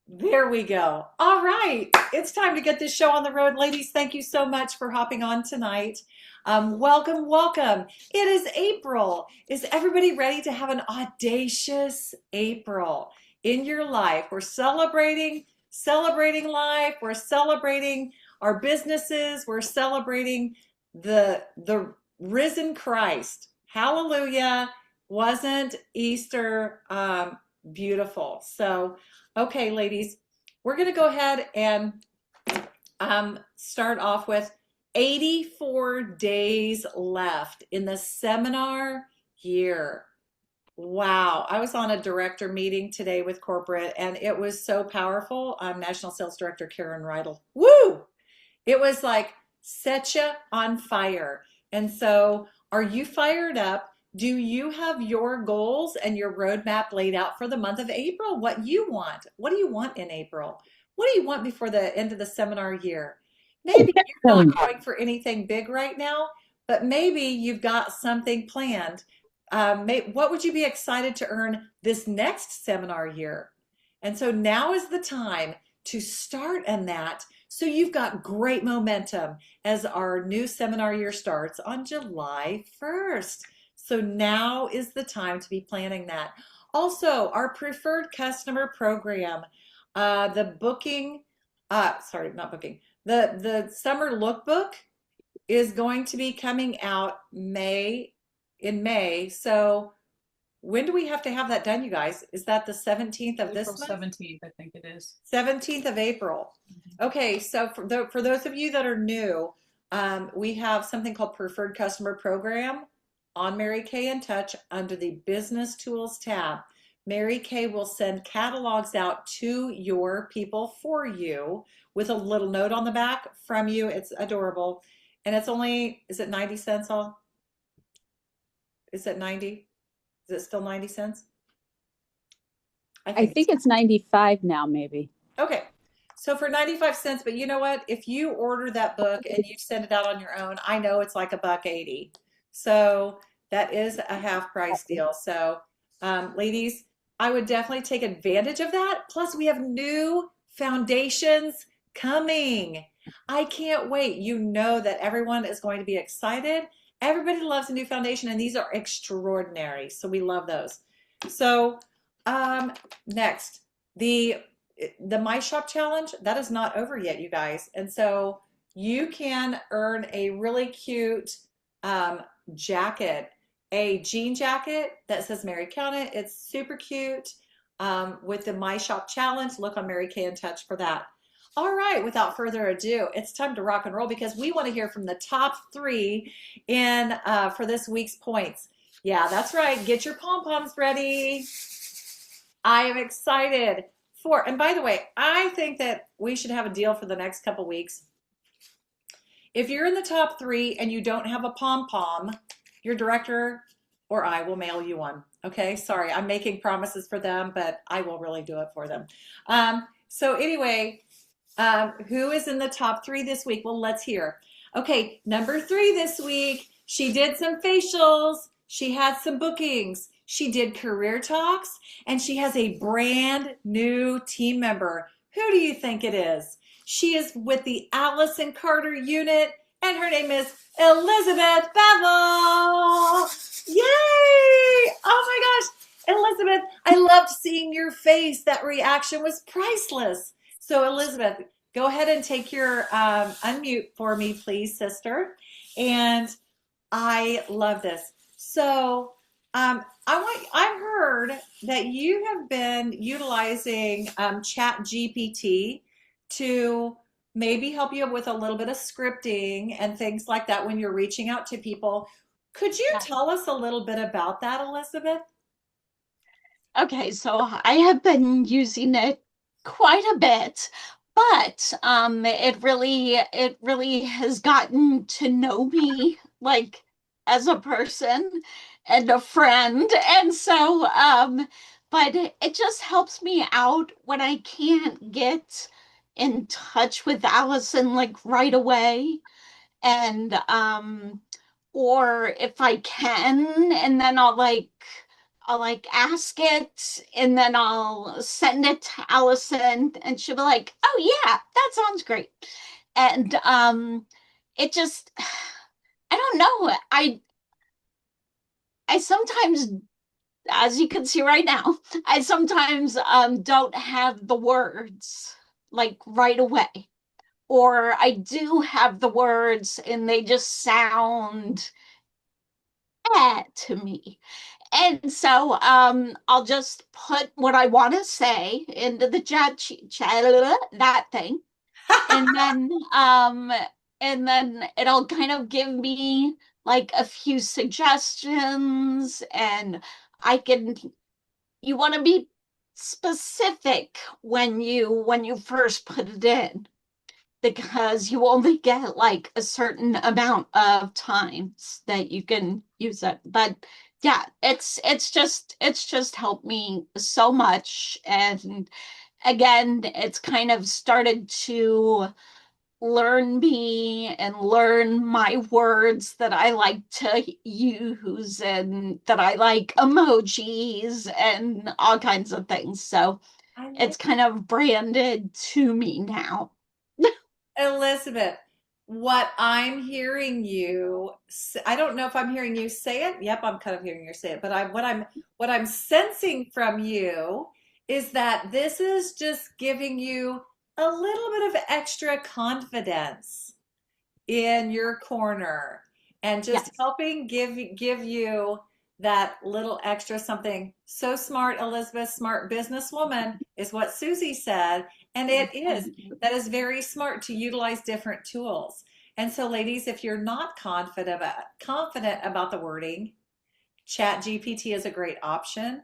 There we go. All right. It's time to get this show on the road. Ladies, thank you so much for hopping on tonight. Welcome, welcome. It is April. Is everybody ready to have an audacious April in your life? We're celebrating life. We're celebrating our businesses. We're celebrating the risen Christ. Hallelujah. Wasn't Easter beautiful? So, okay, ladies, we're going to go ahead and start off with 84 days left in the seminar year. Wow. I was on a director meeting today with corporate and it was so powerful. I'm National Sales Director Karen Reidel. Woo! It was like set you on fire. And so, are you fired up? Do you have your goals and your roadmap laid out for the month of April? What you want? What do you want in April? What do you want before the end of the seminar year? Maybe you're not going for anything big right now, but maybe you've got something planned. What would you be excited to earn this next seminar year? And so now is the time to start on that. So you've got great momentum as our new seminar year starts on July 1st. So now is the time to be planning that. Also, our preferred customer program, the booking, sorry, not booking, the summer lookbook is going to be coming out in May. So when do we have to have that done, you guys? Is that the 17th of this April month? 17th, I think it is. 17th of April. Okay, so for those of you that are new, we have something called Preferred Customer Program on Mary Kay in Touch under the Business Tools tab. Mary Kay will send catalogs out to your people for you with a little note on the back from you. It's adorable. And it's only, is it 90 cents all? Is it 90? Is it still 90 cents? I think it's 95 now, maybe. Okay. So for 95 cents, but you know what? If you order that book and you send it out on your own, I know it's like $1.80. So that is a half price deal. So, ladies, I would definitely take advantage of that. Plus, we have new foundations coming. I can't wait. You know that everyone is going to be excited. Everybody loves a new foundation, and these are extraordinary. So we love those. So, next, the My Shop challenge, that is not over yet, you guys. And so you can earn a really cute jacket, a jean jacket that says Mary Count It. It's super cute with the My Shop challenge. Look on Mary Kay in Touch for that. All right, without further ado, it's time to rock and roll because we want to hear from the top three in for this week's points. Yeah, that's right. Get your pom-poms ready. I am excited for, and by the way, I think that we should have a deal for the next couple weeks. If you're in the top three and you don't have a pom-pom, your director or I will mail you one. Okay, sorry, I'm making promises for them, but I will really do it for them. So anyway, who is in the top three this week? Well, let's hear. Okay, number 3 this week, she did some facials. She had some bookings. She did career talks, and she has a brand new team member. Who do you think it is? She is with the Allison Carter unit, and her name is Elizabeth Bevill. Yay! Oh my gosh, Elizabeth, I loved seeing your face. That reaction was priceless. So Elizabeth, go ahead and take your unmute for me, please, sister. And I love this. So I heard that you have been utilizing Chat GPT to maybe help you with a little bit of scripting and things like that when you're reaching out to people. Could you tell us a little bit about that, Elizabeth? Okay, so I have been using it quite a bit, but it really has gotten to know me like as a person and a friend. And so but it just helps me out when I can't get in touch with Allison like right away. And or if I can, and then I'll like ask it and then I'll send it to Allison and she'll be like, "Oh yeah, that sounds great." And it just I don't know. I sometimes, as you can see right now, I sometimes don't have the words like right away. Or I do have the words and they just sound to me. And so I'll just put what I want to say into the that thing. And then it'll kind of give me like a few suggestions and I can you want to be specific when you first put it in because you only get like a certain amount of times that you can use it. But yeah, it's just helped me so much. And again, it's kind of started to learn me and learn my words that I like to use and that I like emojis and all kinds of things. So I it's like kind of branded to me now. Elizabeth, what I'm hearing I don't know if I'm hearing you say it. Yep, I'm kind of hearing you say it, but what I'm sensing from you is that this is just giving you a little bit of extra confidence in your corner and just Yes. helping give you that little extra something. So smart, Elizabeth, smart businesswoman is what Susie said, and it is. That is very smart to utilize different tools. And so, ladies, if you're not confident about the wording, Chat GPT is a great option.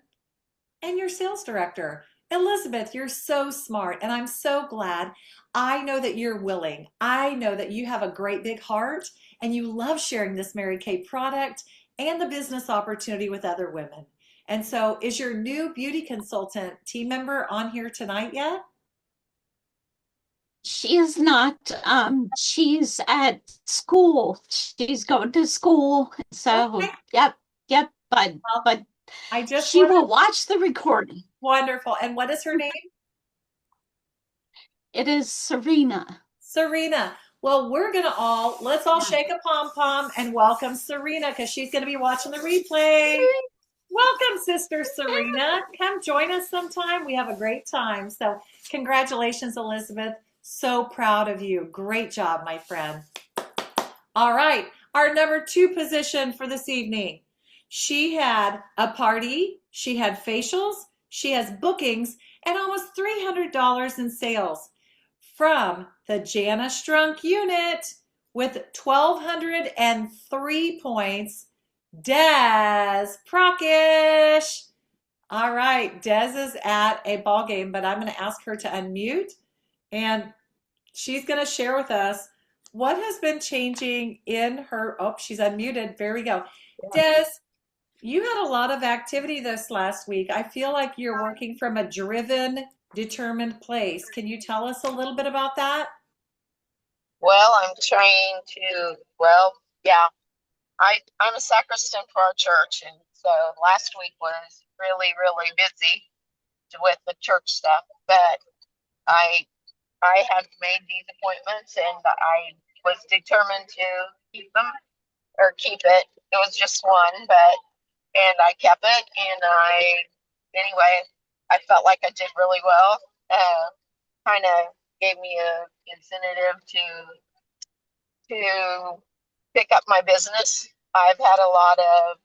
And your sales director. Elizabeth, you're so smart, and I'm so glad. I know that you're willing. I know that you have a great big heart, and you love sharing this Mary Kay product and the business opportunity with other women. And so, is your new beauty consultant team member on here tonight yet? She is not. She's at school. She's going to school. So, Okay. yep, yep. Well, But I just she want will to, watch the recording. wonderful. And what is her name? It is Serena. Serena. Well, let's all Yeah. shake a pom pom and welcome Serena because she's going to be watching the replay. Welcome, Sister Serena. Come join us sometime. We have a great time. So, congratulations, Elizabeth. So proud of you. Great job, my friend. All right, our number two position for this evening. She had a party, she had facials, she has bookings, and almost $300 in sales from the Jana Strunk unit with 1,203 points. Des Prockish. All right, Des is at a ball game, but I'm going to ask her to unmute and she's going to share with us what has been changing in her. Oh, she's unmuted. There we go. Des, you had a lot of activity this last week. I feel like you're working from a driven, determined place. Can you tell us a little bit about that? Well, I'm trying to, well, yeah, I'm a sacristan for our church, and so last week was really, really busy with the church stuff, but I I had made these appointments and I was determined to keep them or keep it. It was just one, but and I kept it and anyway, I felt like I did really well. Kind of gave me a incentive to pick up my business. I've had a lot of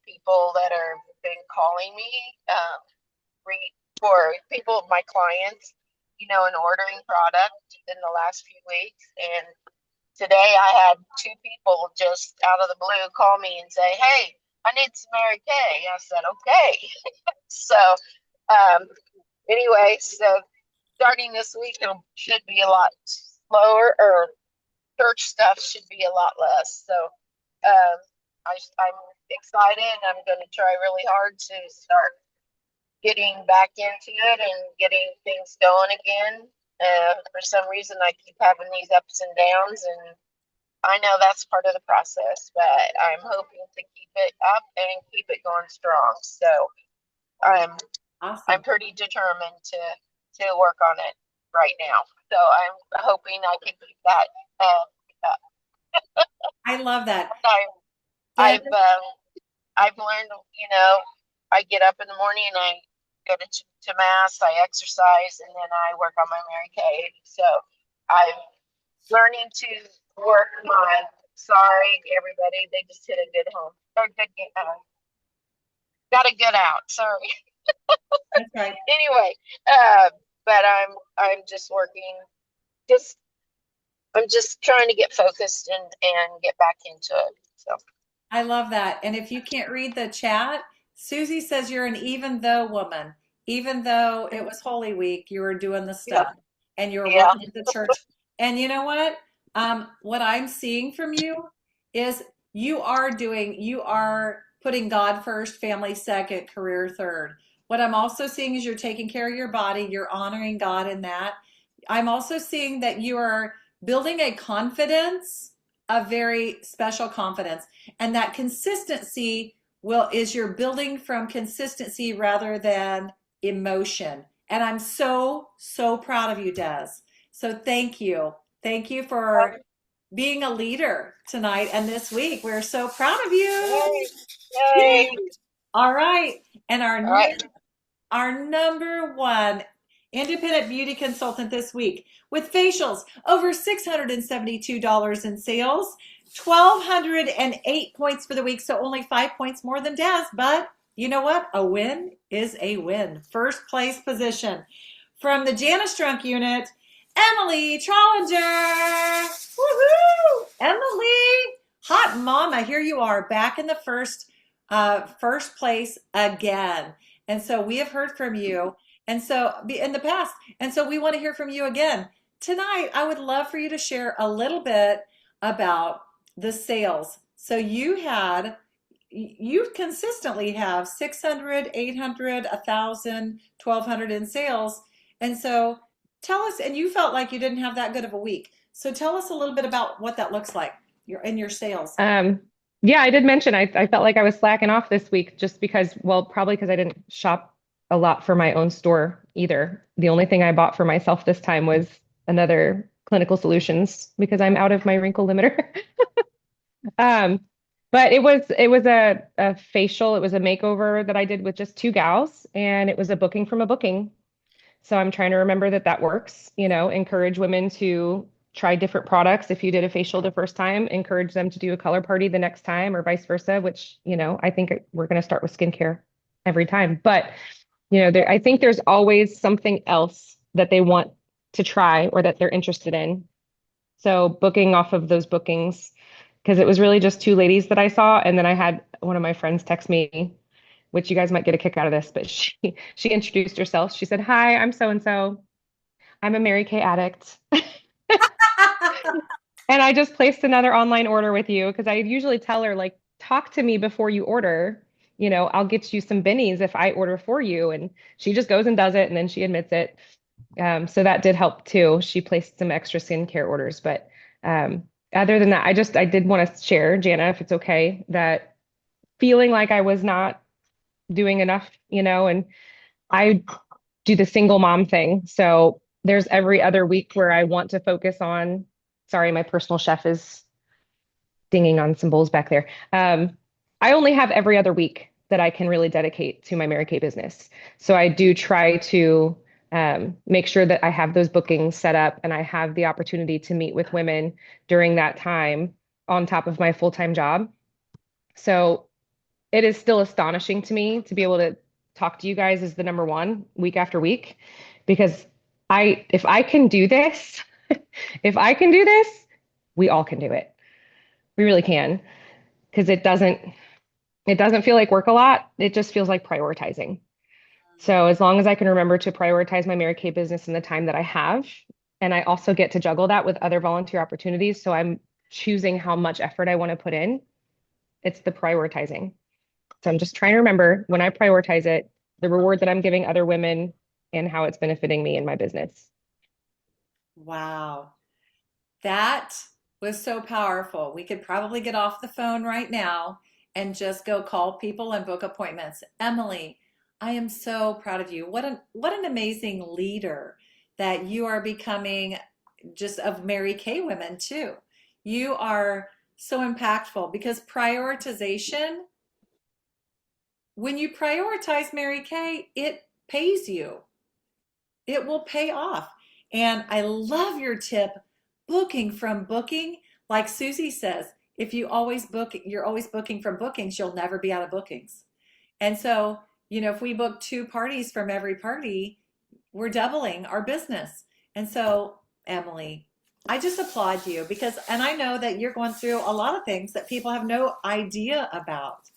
people that are been calling me for people, my clients, and ordering product in the last few weeks. And today I had two people just out of the blue call me and say, "Hey, I need some Mary Kay." I said, "Okay." So um, anyway, so starting this week, it should be a lot slower, or church stuff should be a lot less. So um, I'm excited. I'm going to try really hard to start getting back into it and getting things going again. For some reason, I keep having these ups and downs, and I know that's part of the process, but I'm hoping to keep it up and keep it going strong. So I'm Awesome. pretty determined to work on it right now. So I'm hoping I can keep that up. I love that. I've Des, I've learned, I get up in the morning and I go to mass, I exercise, and then I work on my Mary Kay. So I'm learning to work my. Sorry, everybody, they just hit a good home. Or good, got a good out. Sorry. that's right. Anyway, but I'm just working. Just I'm just trying to get focused and get back into it. So I love that. And if you can't read the chat, Susie says you're an even though woman. Even though it was Holy Week, you were doing the yeah, stuff and you were yeah. working at the church. And you know what? What I'm seeing from you is you are putting God first, family second, career third. What I'm also seeing is you're taking care of your body, you're honoring God in that. I'm also seeing that you are building a confidence, a very special confidence, and that consistency will is you're building from consistency rather than emotion. And I'm so proud of you, Des. So thank you for being a leader tonight and this week. We're so proud of you. Yay! Yay! All right. And All right. our number one independent beauty consultant this week with facials over $672 in sales, 1,208 points for the week, so only 5 points more than Des. But you know what? A win is a win. First place position from the Janice Strunk unit, Emmily Trolinger. Woohoo! Emily, hot mama, here you are back in the first place again. And so we have heard from you. And so in the past, and so we want to hear from you again. Tonight, I would love for you to share a little bit about the sales. So you consistently have 600, 800, 1,000, 1,200 in sales. And so tell us, and you felt like you didn't have that good of a week. So tell us a little bit about what that looks like in your sales. Yeah, I did mention I felt like I was slacking off this week just because, well, probably because I didn't shop a lot for my own store either. The only thing I bought for myself this time was another Clinical Solutions because I'm out of my wrinkle limiter. Um, but it was a facial, it was a makeover that I did with just two gals, and it was a booking from a booking. So I'm trying to remember that that works, encourage women to try different products. If you did a facial the first time, encourage them to do a color party the next time or vice versa, which, I think we're going to start with skincare every time. But, I think there's always something else that they want to try or that they're interested in. So booking off of those bookings, because it was really just two ladies that I saw. And then I had one of my friends text me, which you guys might get a kick out of this, but she introduced herself. She said, "Hi, I'm so and so. I'm a Mary Kay addict." And I just placed another online order with you because I usually tell her, like, talk to me before you order. I'll get you some bennies if I order for you. And she just goes and does it, and then she admits it. So that did help too. She placed some extra skincare orders, but other than that, I did want to share, Jana, if it's okay, that feeling like I was not doing enough, and I do the single mom thing. So there's every other week where I want to focus on, sorry, my personal chef is dinging on some bowls back there. I only have every other week that I can really dedicate to my Mary Kay business. So I do try to make sure that I have those bookings set up and I have the opportunity to meet with women during that time on top of my full-time job. So it is still astonishing to me to be able to talk to you guys as the number one week after week, because if I can do this, if I can do this, we all can do it. We really can, because it doesn't feel like work a lot. It just feels like prioritizing. So as long as I can remember to prioritize my Mary Kay business in the time that I have, and I also get to juggle that with other volunteer opportunities. So I'm choosing how much effort I want to put in. It's the prioritizing. So I'm just trying to remember when I prioritize it, the reward that I'm giving other women and how it's benefiting me in my business. Wow. That was so powerful. We could probably get off the phone right now and just go call people and book appointments. Emily, I am so proud of you. What an amazing leader that you are becoming, just of Mary Kay women too. You are so impactful because prioritization, when you prioritize Mary Kay, it pays you. It will pay off. And I love your tip, booking from booking. Like Susie says, if you always book, you're always booking from bookings, you'll never be out of bookings. And so, if we book two parties from every party, we're doubling our business. And so, Emily, I just applaud you because, and I know that you're going through a lot of things that people have no idea about.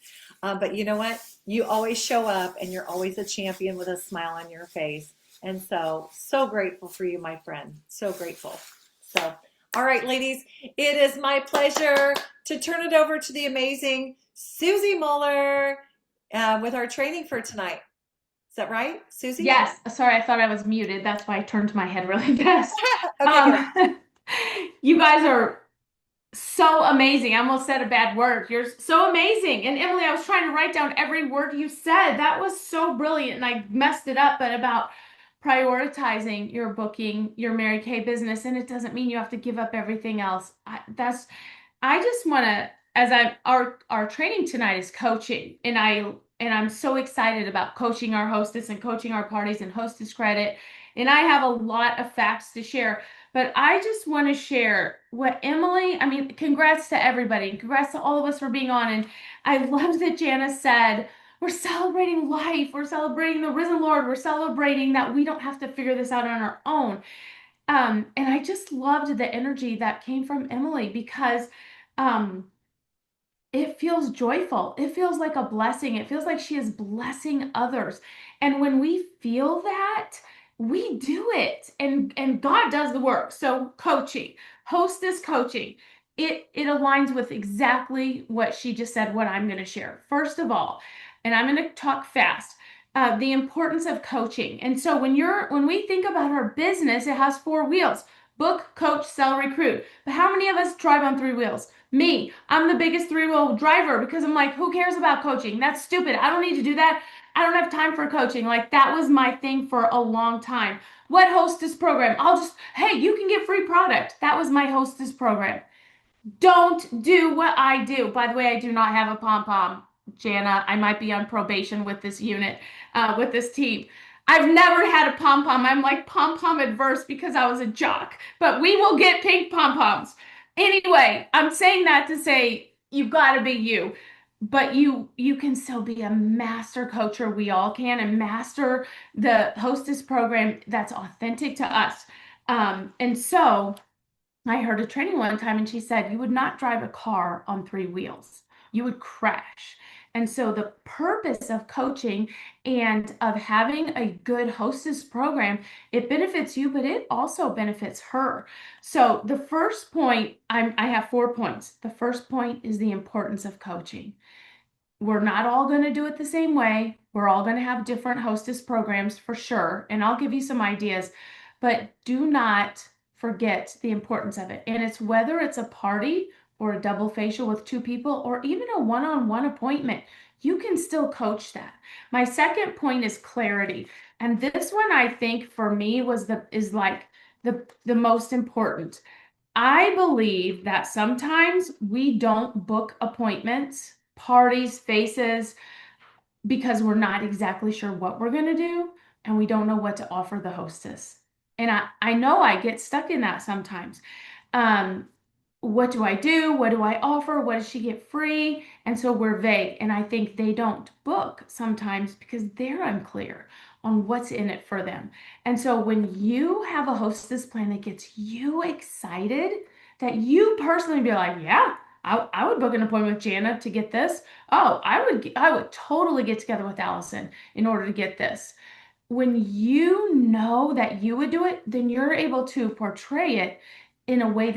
But you know what? You always show up and you're always a champion with a smile on your face. And so, so grateful for you, my friend. So grateful. So, all right, ladies, it is my pleasure to turn it over to the amazing Suzy Moeller with our training for tonight. Is that right, Suzy? Yes. Sorry, I thought I was muted. That's why I turned my head really fast. Okay, You guys are so amazing. I almost said a bad word. You're so amazing. And Emily, I was trying to write down every word you said. That was so brilliant. And I messed it up, but about prioritizing your booking, your Mary Kay business. And it doesn't mean you have to give up everything else. I just want to, as our training tonight is coaching, and I'm so excited about coaching our hostess and coaching our parties and hostess credit. And I have a lot of facts to share, but I just want to share what Emily, I mean, congrats to everybody. Congrats to all of us for being on. And I love that Janice said, we're celebrating life. We're celebrating the risen Lord. We're celebrating that we don't have to figure this out on our own. And I just loved the energy that came from Emily because it feels joyful. It feels like a blessing. It feels like she is blessing others. And when we feel that, we do it. And God does the work. So coaching, hostess coaching, it aligns with exactly what she just said, what I'm going to share. First of all, and I'm going to talk fast. The importance of coaching. And so when we think about our business, it has 4 wheels: book, coach, sell, recruit. But how many of us drive on 3 wheels? Me. I'm the biggest 3-wheel driver because I'm like, who cares about coaching? That's stupid. I don't need to do that. I don't have time for coaching. Like, that was my thing for a long time. What hostess program? Hey, you can get free product. That was my hostess program. Don't do what I do. By the way, I do not have a pom-pom. Jana, I might be on probation with this unit, with this team. I've never had a pom-pom. I'm like pom-pom adverse because I was a jock, but we will get pink pom-poms. Anyway, I'm saying that to say you've got to be you, but you can still be a master coach, or we all can, and master the hostess program that's authentic to us. And so I heard a training one time and she said, you would not drive a car on 3 wheels. You would crash. And so the purpose of coaching and of having a good hostess program, it benefits you, but it also benefits her. So the first point, I have 4 points. The first point is the importance of coaching. We're not all going to do it the same way. We're all going to have different hostess programs for sure. And I'll give you some ideas, but do not forget the importance of it. And it's whether it's a party or a double facial with 2 people or even a one-on-one appointment, you can still coach that. My second point is clarity. And this one, I think for me is like the most important. I believe that sometimes we don't book appointments, parties, faces, because we're not exactly sure what we're going to do and we don't know what to offer the hostess. And I know I get stuck in that sometimes. What do I do? What do I offer? What does she get free? And so we're vague. And I think they don't book sometimes because they're unclear on what's in it for them. And so when you have a hostess plan that gets you excited, that you personally be like, yeah, I would book an appointment with Jana to get this. Oh, I would totally get together with Allison in order to get this. When you know that you would do it, then you're able to portray it in a way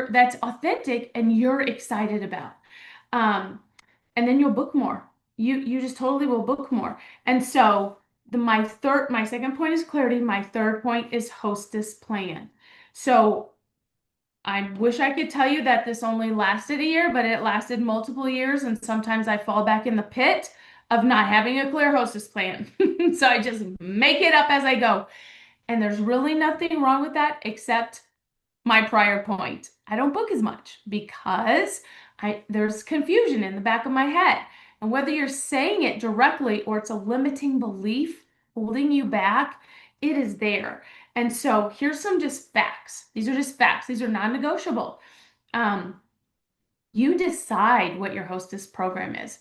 that's authentic and you're excited about. And then you'll book more. You just totally will book more. And so my second point is clarity. My third point is hostess plan. So I wish I could tell you that this only lasted a year, but it lasted multiple years. And sometimes I fall back in the pit of not having a clear hostess plan. So I just make it up as I go. And there's really nothing wrong with that except my prior point. I don't book as much because there's confusion in the back of my head. And whether you're saying it directly or it's a limiting belief holding you back, it is there. And so here's some just facts. These are just facts. These are non-negotiable. You decide what your hostess program is.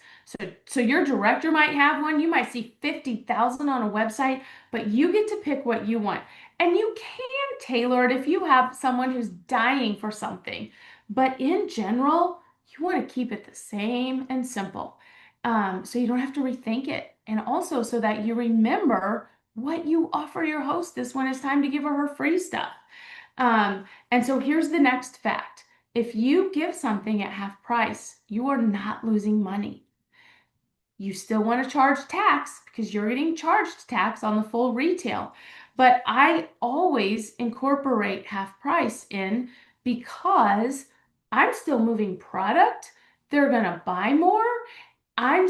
So your director might have one. You might see 50,000 on a website, but you get to pick what you want. And you can tailor it if you have someone who's dying for something. But in general, you want to keep it the same and simple. So you don't have to rethink it. And also so that you remember what you offer your hostess when it's time to give her free stuff. And so here's the next fact. If you give something at half price, you are not losing money. You still want to charge tax because you're getting charged tax on the full retail. But I always incorporate half price in because I'm still moving product. They're going to buy more. I'm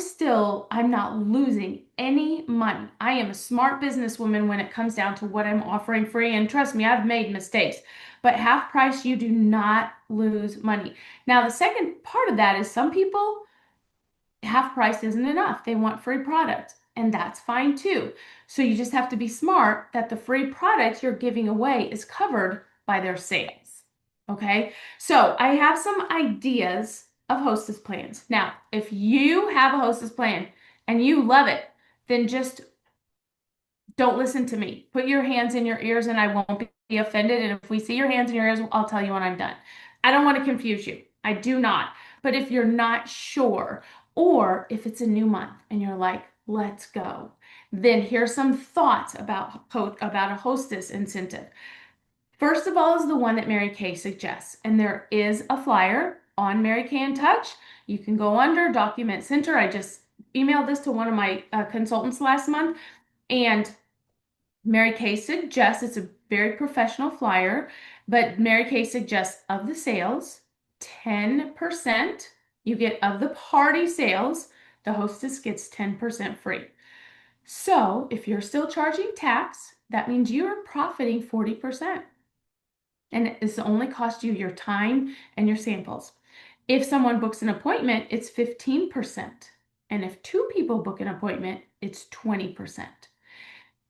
not losing any money. I am a smart businesswoman when it comes down to what I'm offering free. And trust me, I've made mistakes. But half price, you do not lose money. Now, the second part of that is some people, half price isn't enough. They want free product, and that's fine too. So you just have to be smart that the free product you're giving away is covered by their sales. Okay, so I have some ideas of hostess plans. Now, if you have a hostess plan and you love it, then just don't listen to me. Put your hands in your ears and I won't be offended. And if we see your hands in your ears, I'll tell you when I'm done. I don't want to confuse you. I do not. But if you're not sure, or if it's a new month and you're like, let's go, then here's some thoughts about a hostess incentive. First of all is the one that Mary Kay suggests. And there is a flyer on Mary Kay in Touch. You can go under Document Center. I just emailed this to one of my consultants last month. And Mary Kay suggests, it's a very professional flyer, but Mary Kay suggests of the sales, 10% you get of the party sales, the hostess gets 10% free. So if you're still charging tax, that means you're profiting 40%. And it's only cost you your time and your samples. If someone books an appointment, it's 15%. And if 2 people book an appointment, it's 20%.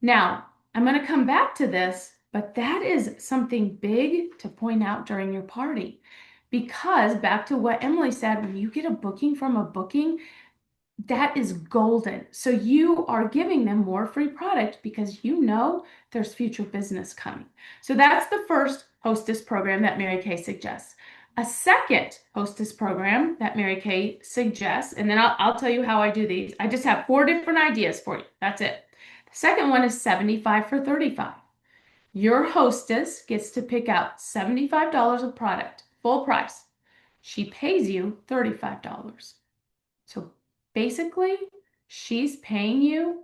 Now, I'm going to come back to this, but that is something big to point out during your party. Because back to what Emily said, when you get a booking from a booking, that is golden. So you are giving them more free product because you know there's future business coming. So that's the first hostess program that Mary Kay suggests. A second hostess program that Mary Kay suggests, and then I'll tell you how I do these. I just have 4 different ideas for you. That's it. The second one is 75 for 35. Your hostess gets to pick out $75 of product, full price. She pays you $35. So basically, she's paying you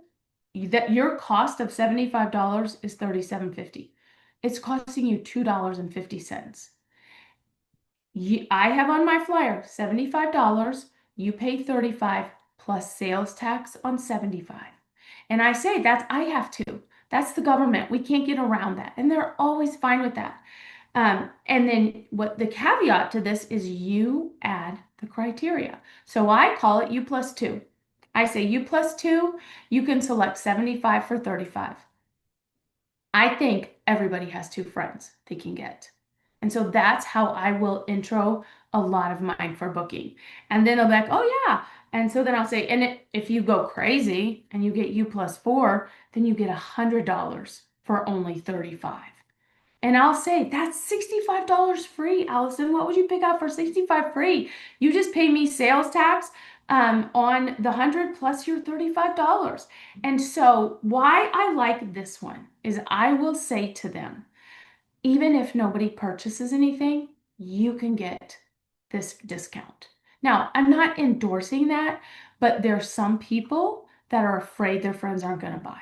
that your cost of $75 is $37.50. It's costing you $2.50. I have on my flyer $75. You pay $35 plus sales tax on $75. And I say I have to. That's the government. We can't get around that. And they're always fine with that. And then what the caveat to this is you add the criteria. So I call it U plus 2. I say U plus 2, you can select 75 for 35. I think everybody has 2 friends they can get. And so that's how I will intro a lot of mine for booking. And then they'll be like, oh yeah. And so then I'll say, and if you go crazy and you get U plus 4, then you get $100 for only 35. And I'll say, that's $65 free, Allison. What would you pick up for 65 free? You just pay me sales tax on the 100 plus your $35. And so why I like this one is I will say to them, even if nobody purchases anything, you can get this discount. Now, I'm not endorsing that, but there's some people that are afraid their friends aren't going to buy.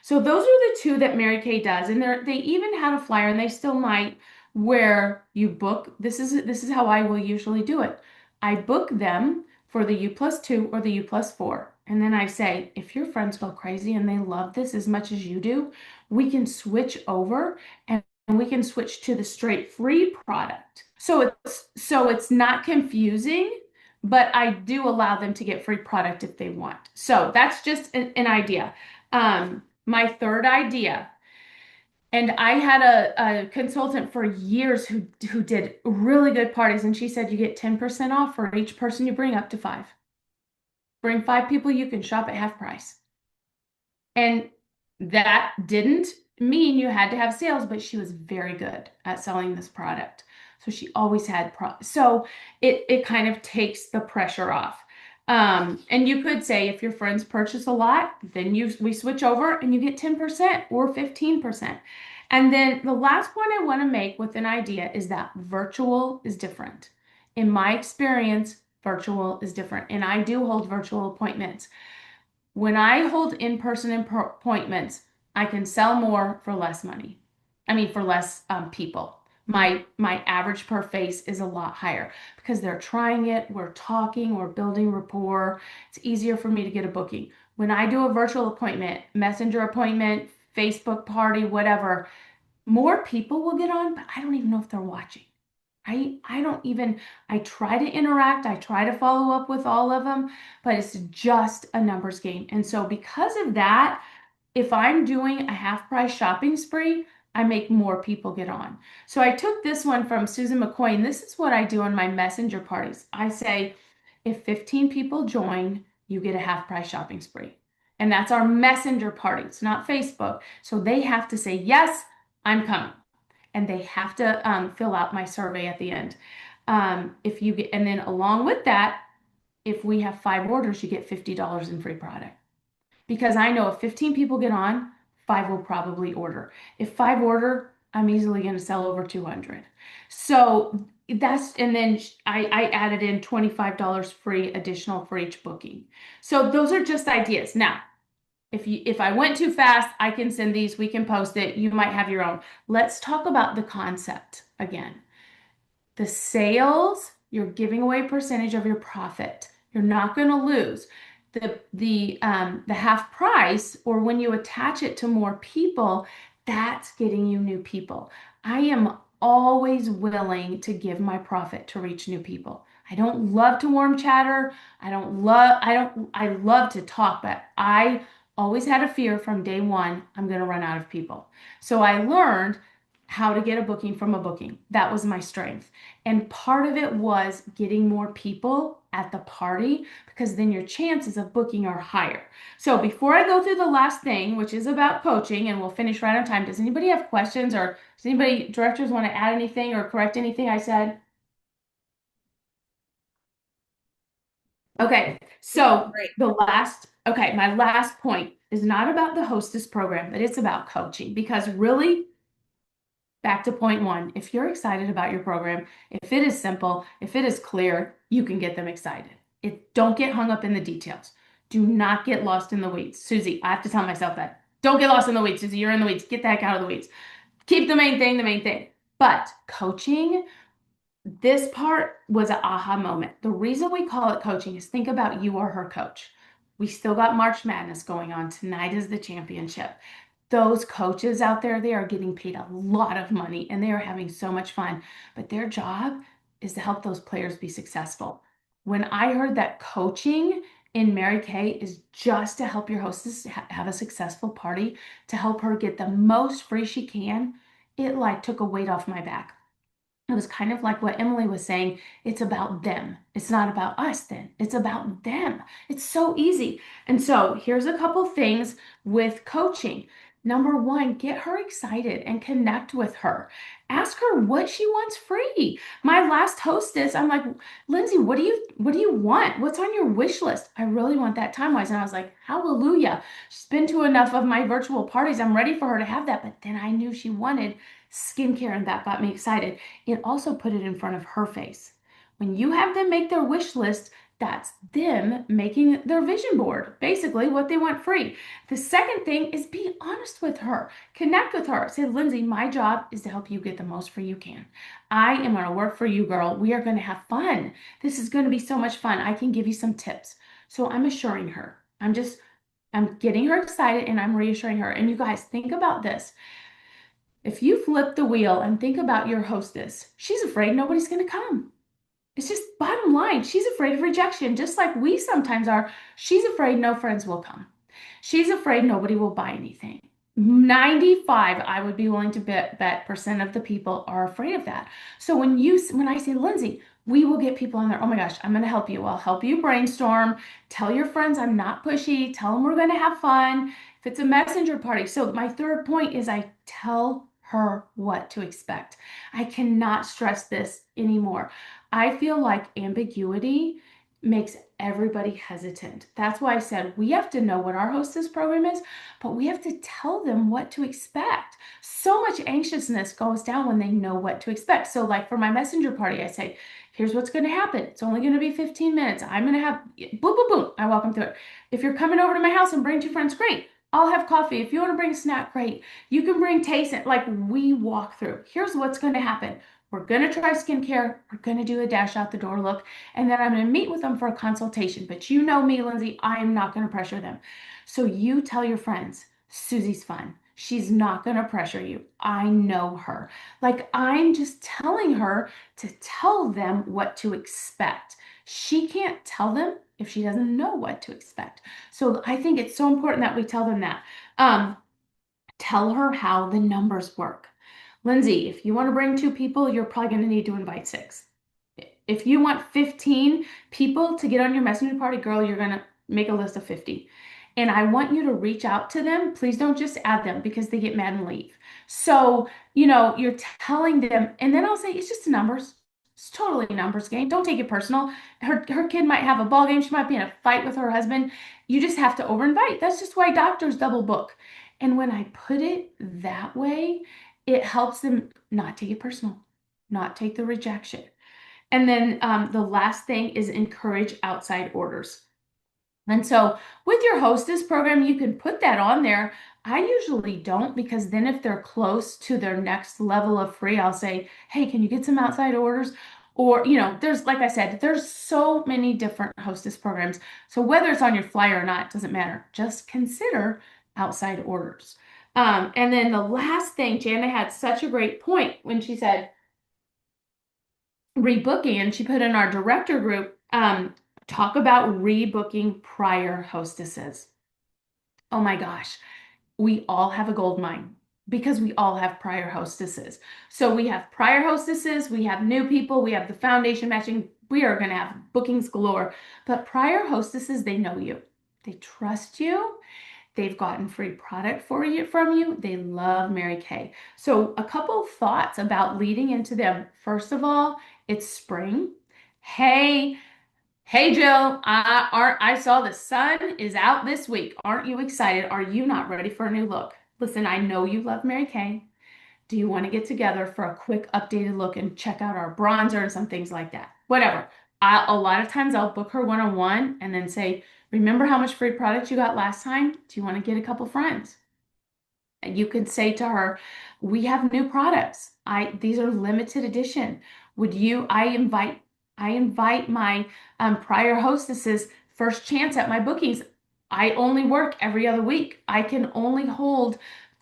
So those are the 2 that Mary Kay does. And they even had a flyer, and they still might, where you book. This is how I will usually do it. I book them for the U+2 or the U+4. And then I say, if your friends go crazy and they love this as much as you do, we can switch over and we can switch to the straight free product. So it's not confusing, but I do allow them to get free product if they want. So that's just an idea. My third idea, and I had a consultant for years who did really good parties, and she said you get 10% off for each person you bring up to 5. Bring 5 people, you can shop at half price. And that didn't mean you had to have sales, but she was very good at selling this product. So she always had so it kind of takes the pressure off. And you could say if your friends purchase a lot, then we switch over and you get 10% or 15%. And then the last point I want to make with an idea is that virtual is different. In my experience, virtual is different. And I do hold virtual appointments. When I hold in-person appointments, I can sell more for less money. I mean, for less people. My average per face is a lot higher because they're trying it, we're talking, we're building rapport. It's easier for me to get a booking. When I do a virtual appointment, messenger appointment, Facebook party, whatever, more people will get on, but I don't even know if they're watching. I try to interact, I try to follow up with all of them, but it's just a numbers game. And so because of that, if I'm doing a half price shopping spree, I make more people get on. So I took this one from Susan McCoy, and this is what I do on my messenger parties. I say, if 15 people join, you get a half price shopping spree. And that's our messenger parties, not Facebook. So they have to say, yes, I'm coming. And they have to fill out my survey at the end. If you get, and then along with that, if we have 5 orders, you get $50 in free product. Because I know if 15 people get on, 5 will probably order. If 5 order, I'm easily going to sell over 200. So that's, and then I added in $25 free additional for each booking. So those are just ideas. Now, if I went too fast, I can send these, we can post it. You might have your own. Let's talk about the concept again. The sales, you're giving away a percentage of your profit. You're not going to lose. The half price, or when you attach it to more people, that's getting you new people. I am always willing to give my profit to reach new people. I don't love to warm chatter. I love to talk, but I always had a fear from day one, I'm going to run out of people. So I learned how to get a booking from a booking. That was my strength. And part of it was getting more people at the party because then your chances of booking are higher. So before I go through the last thing, which is about coaching, and we'll finish right on time, does anybody have questions, or does anybody, directors, want to add anything or correct anything I said? Okay, so my last point is not about the hostess program, but it's about coaching, because really, back to point 1, if you're excited about your program, if it is simple, if it is clear, you can get them excited. Don't get hung up in the details. Do not get lost in the weeds. Suzy, I have to tell myself that. Don't get lost in the weeds, Suzy. You're in the weeds. Get the heck out of the weeds. Keep the main thing the main thing. But coaching, this part was an aha moment. The reason we call it coaching is, think about you are her coach. We still got March Madness going on. Tonight is the championship. Those coaches out there, they are getting paid a lot of money and they are having so much fun. But their job is to help those players be successful. When I heard that coaching in Mary Kay is just to help your hostess have a successful party, to help her get the most free she can, it like took a weight off my back. It was kind of like what Emily was saying. It's about them. It's not about us then. It's about them. It's so easy. And so here's a couple things with coaching. Number 1, get her excited and connect with her. Ask her what she wants free. My last hostess, I'm like, Lindsay, what do you want? What's on your wish list? I really want that time-wise. And I was like, hallelujah. She's been to enough of my virtual parties. I'm ready for her to have that. But then I knew she wanted skincare, and that got me excited. It also put it in front of her face. When you have them make their wish list, That's them making their vision board, basically what they want free. The second thing is be honest with her. Connect with her. Say, Lindsay, my job is to help you get the most free you can. I am going to work for you, girl. We are going to have fun. This is going to be so much fun. I can give you some tips. So I'm assuring her. I'm getting her excited and I'm reassuring her. And you guys, think about this. If you flip the wheel and think about your hostess, she's afraid nobody's going to come. It's just bottom line. She's afraid of rejection, just like we sometimes are. She's afraid no friends will come. She's afraid nobody will buy anything. 95, I would be willing to bet percent of the people are afraid of that. So when I say, Lindsay, we will get people on there. Oh my gosh, I'm going to help you. I'll help you brainstorm. Tell your friends I'm not pushy. Tell them we're going to have fun. If it's a messenger party. So my third point is I tell her what to expect. I cannot stress this anymore. I feel like ambiguity makes everybody hesitant. That's why I said we have to know what our hostess program is, but we have to tell them what to expect. So much anxiousness goes down when they know what to expect. So like for my messenger party, I say, here's what's going to happen. It's only going to be 15 minutes. I'm going to have boom, boom, boom. I walk them through it. If you're coming over to my house and bring 2 friends, great. I'll have coffee. If you want to bring a snack, great. You can bring taste. Like we walk through. Here's what's going to happen. We're going to try skincare. We're going to do a dash out the door look. And then I'm going to meet with them for a consultation. But you know me, Lindsay, I am not going to pressure them. So you tell your friends, Suzy's fun. She's not going to pressure you. I know her. Like I'm just telling her to tell them what to expect. She can't tell them if she doesn't know what to expect. So I think it's so important that we tell them that. Tell her how the numbers work. Lindsay, if you want to bring 2 people, you're probably going to need to invite 6. If you want 15 people to get on your messenger party, girl, you're going to make a list of 50. And I want you to reach out to them. Please don't just add them because they get mad and leave. So, you're telling them, and then I'll say, it's just numbers. It's totally a numbers game. Don't take it personal. Her kid might have a ball game. She might be in a fight with her husband. You just have to over-invite. That's just why doctors double book. And when I put it that way, it helps them not take it personal, not take the rejection. And then the last thing is encourage outside orders. And so with your hostess program, you can put that on there. I usually don't because then if they're close to their next level of free, I'll say, hey, can you get some outside orders? Or, there's, like I said, there's so many different hostess programs. So whether it's on your flyer or not, doesn't matter. Just consider outside orders. And then the last thing, Jana had such a great point when she said rebooking, and she put in our director group, talk about rebooking prior hostesses. Oh my gosh, we all have a gold mine because we all have prior hostesses. So we have prior hostesses, we have new people, we have the foundation matching. We are going to have bookings galore. But prior hostesses, they know you, they trust you. They've gotten free product from you. They love Mary Kay. So a couple thoughts about leading into them. First of all, it's spring. Hey, Jill, I saw the sun is out this week. Aren't you excited? Are you not ready for a new look? Listen, I know you love Mary Kay. Do you want to get together for a quick updated look and check out our bronzer and some things like that? Whatever. A lot of times I'll book her one-on-one and then say, remember how much free product you got last time? Do you want to get a couple friends? And you could say to her, we have new products. These are limited edition. I invite my prior hostesses first chance at my bookings. I only work every other week. I can only hold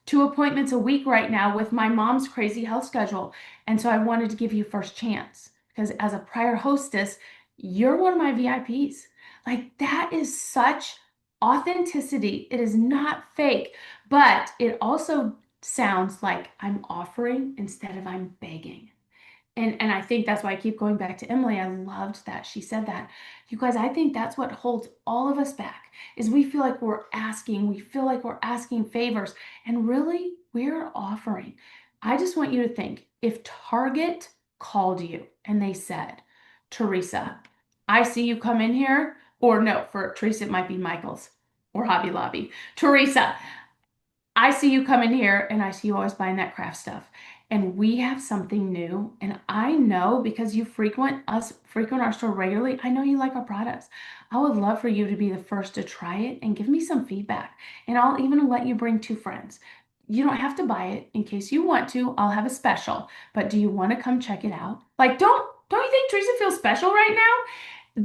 2 appointments a week right now with my mom's crazy health schedule. And so I wanted to give you first chance because as a prior hostess, you're one of my VIPs. Like that is such authenticity. It is not fake, but it also sounds like I'm offering instead of I'm begging. And I think that's why I keep going back to Emily. I loved that she said that. You guys, I think that's what holds all of us back is we feel like we're asking favors, and really we're offering. I just want you to think if Target called you and they said, Teresa, I see you come in here, or no, for Teresa, it might be Michael's or Hobby Lobby. Teresa, I see you come in here and I see you always buying that craft stuff. And we have something new. And I know because you frequent our store regularly, I know you like our products. I would love for you to be the first to try it and give me some feedback. And I'll even let you bring 2 friends. You don't have to buy it in case you want to. I'll have a special. But do you want to come check it out? Like, don't you think Teresa feels special right now?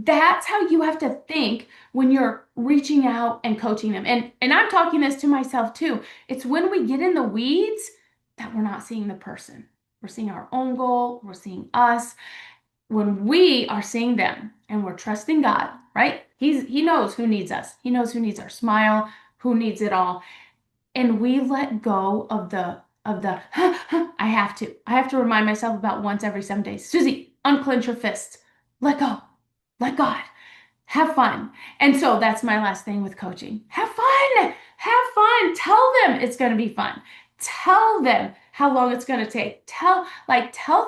That's how you have to think when you're reaching out and coaching them. And I'm talking this to myself too. It's when we get in the weeds that we're not seeing the person. We're seeing our own goal, we're seeing us. When we are seeing them and we're trusting God, right? He knows who needs us. He knows who needs our smile, who needs it all. And we let go of the I have to remind myself about once every 7 days. Suzy, unclench your fists. Let go. Let God. Have fun. And so that's my last thing with coaching. Have fun. Have fun. Tell them it's going to be fun. Tell them how long it's going to take. Tell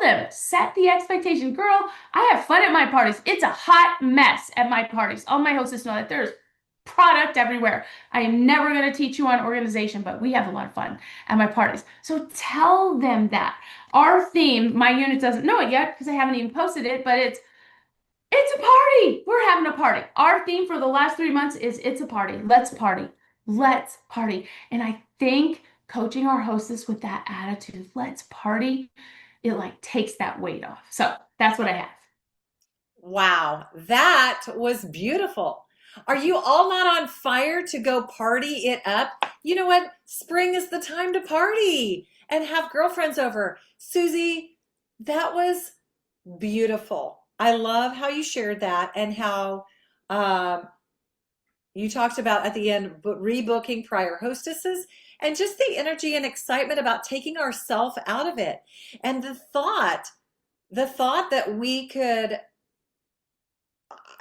them, set the expectation. Girl, I have fun at my parties. It's a hot mess at my parties. All my hostess know that there's product everywhere. I am never going to teach you on organization, but we have a lot of fun at my parties. So tell them that. Our theme, my unit doesn't know it yet because I haven't even posted it, but it's a party. We're having a party. Our theme for the last 3 months is it's a party. Let's party. Let's party. And I think coaching our hostess with that attitude, let's party, it like takes that weight off. So that's what I have. Wow, that was beautiful. Are you all not on fire to go party it up? You know what? Spring is the time to party and have girlfriends over. Suzy, that was beautiful. I love how you shared that and how um, you talked about at the end rebooking prior hostesses and just the energy and excitement about taking ourselves out of it. And the thought that we could,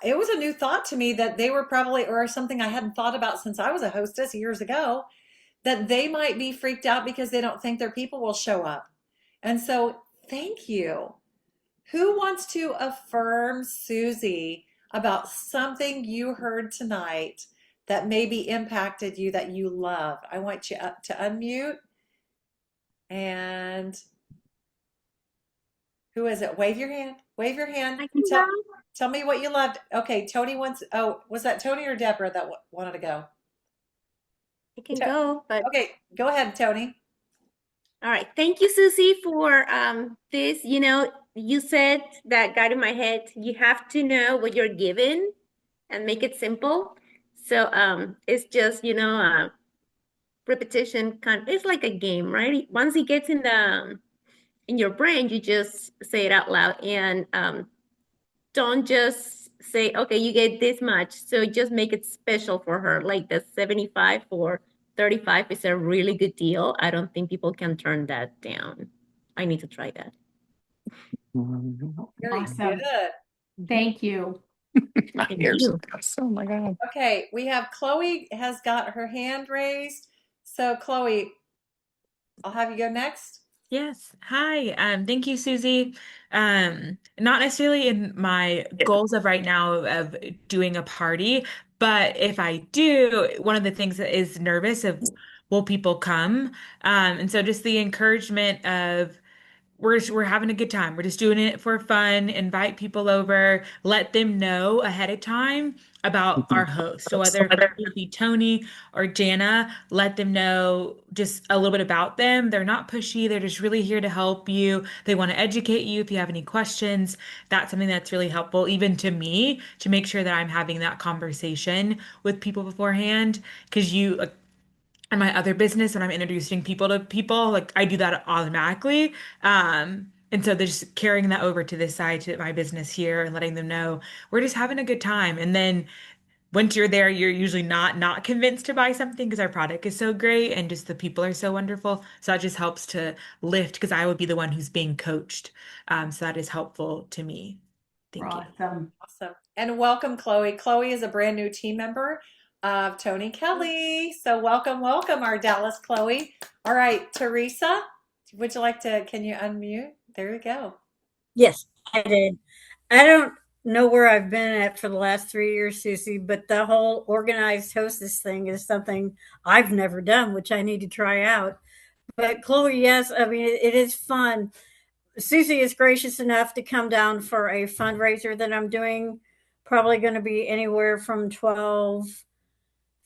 it was a new thought to me that they were probably, or something I hadn't thought about since I was a hostess years ago, that they might be freaked out because they don't think their people will show up. And so thank you. Who wants to affirm Suzy about something you heard tonight that maybe impacted you that you love? I want you to unmute. And who is it? Wave your hand. Wave your hand. I can Tell me what you loved. Okay, Tony wants, oh, was that Tony or Deborah that wanted to go? go, but Okay, go ahead, Tony. all right. Thank you, Suzy, for this. You know, you said that got in my head. You have to know what you're given and make it simple. So it's just, repetition it's like a game, right? Once it gets in your brain, you just say it out loud and don't just say, okay, you get this much. So just make it special for her. Like the 75 for 35 is a really good deal. I don't think people can turn that down. I need to try that. Very Awesome. good. Thank you. Thank you. Oh my God. Okay, we have Chloe has got her hand raised. So Chloe, I'll have you go next. Yes. Hi. Thank you, Suzy. Not necessarily in my goals of right now of doing a party, but if I do, one of the things that is nervous of will people come? And so just the encouragement of we're having a good time. We're just doing it for fun. Invite people over. Let them know ahead of time about our host. So whether it be Tony or Jana, let them know just a little bit about them. They're not pushy. They're just really here to help you. They want to educate you if you have any questions. That's something that's really helpful, even to me, to make sure that I'm having that conversation with people beforehand. Because in my other business, when I'm introducing people to people, like I do that automatically. And so they're just carrying that over to this side to my business here and letting them know we're just having a good time. And then once you're there, you're usually not convinced to buy something because our product is so great and just the people are so wonderful. So that just helps to lift because I would be the one who's being coached. So that is helpful to me. Thank you. Awesome. Awesome. And welcome, Chloe. Chloe is a brand new team member of Tony Kelly. So welcome, welcome, our Dallas Chloe. All right, Teresa, would you like to, can you unmute? There you go. Yes, I did. I don't know where I've been at for the last 3 years, Susie, but the whole organized hostess thing is something I've never done, which I need to try out. But Chloe, yes, I mean, it is fun. Susie is gracious enough to come down for a fundraiser that I'm doing. Probably going to be anywhere from 12,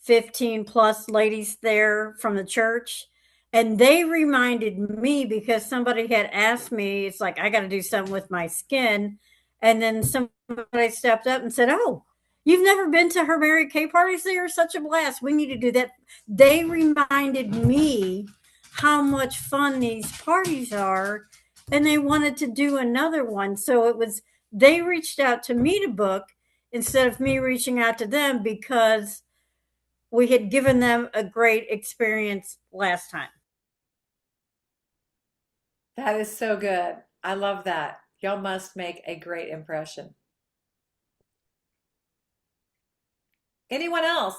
15 plus ladies there from the church. And they reminded me because somebody had asked me, it's like, I got to do something with my skin. And then somebody stepped up and said, "Oh, you've never been to her Mary Kay parties? They are such a blast. We need to do that." They reminded me how much fun these parties are. And they wanted to do another one. So it was, they reached out to me to book instead of me reaching out to them because we had given them a great experience last time. That is so good. I love that. Y'all must make a great impression. Anyone else?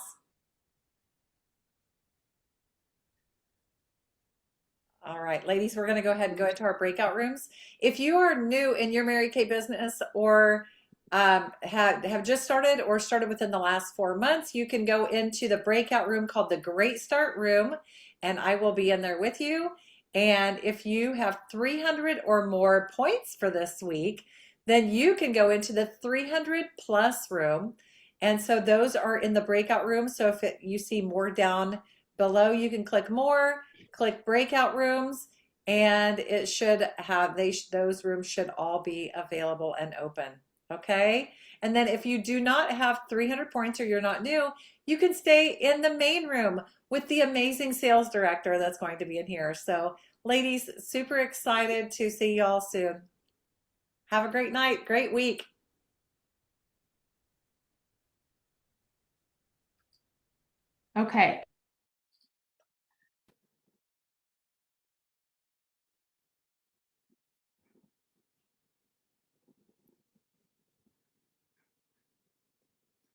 All right, ladies, we're going to go ahead and go into our breakout rooms. If you are new in your Mary Kay business or have just started or started within the last 4 months, you can go into the breakout room called the Great Start Room, and I will be in there with you. And if you have 300 or more points for this week, then you can go into the 300 plus room. And so those are in the breakout room. So if you see more down below, you can click more, click breakout rooms, and it should have those rooms should all be available and open. Okay. And then if you do not have 300 points or you're not new, you can stay in the main room with the amazing sales director that's going to be in here. So ladies, super excited to see y'all soon. Have a great night, great week. Okay.